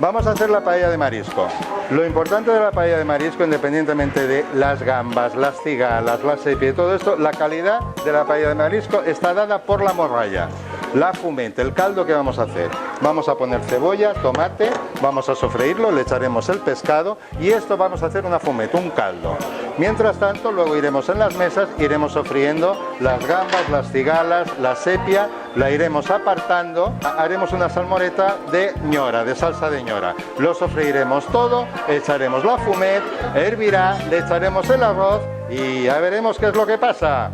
Vamos a hacer la paella de marisco. Lo importante de la paella de marisco, independientemente de las gambas, las cigalas, la sepia y todo esto, la calidad de la paella de marisco está dada por la morralla. La fumet, el caldo que vamos a hacer. Vamos a poner cebolla, tomate, vamos a sofreírlo, le echaremos el pescado y esto vamos a hacer una fumet, un caldo. Mientras tanto, luego iremos en las mesas, iremos sofriendo las gambas, las cigalas, la sepia, la iremos apartando, haremos una salmoreta de ñora, de salsa de ñora. Lo sofreiremos todo, echaremos la fumet, hervirá, le echaremos el arroz y ya veremos qué es lo que pasa.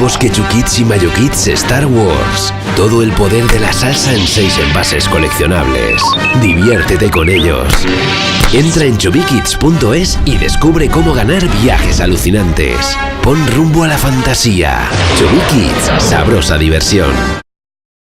Nuevos Ketchup Kits y Mayo Kits Star Wars. Todo el poder de la salsa en 6 envases coleccionables. Diviértete con ellos. Entra en chubikits.es y descubre cómo ganar viajes alucinantes. Pon rumbo a la fantasía. Chubikits, sabrosa diversión.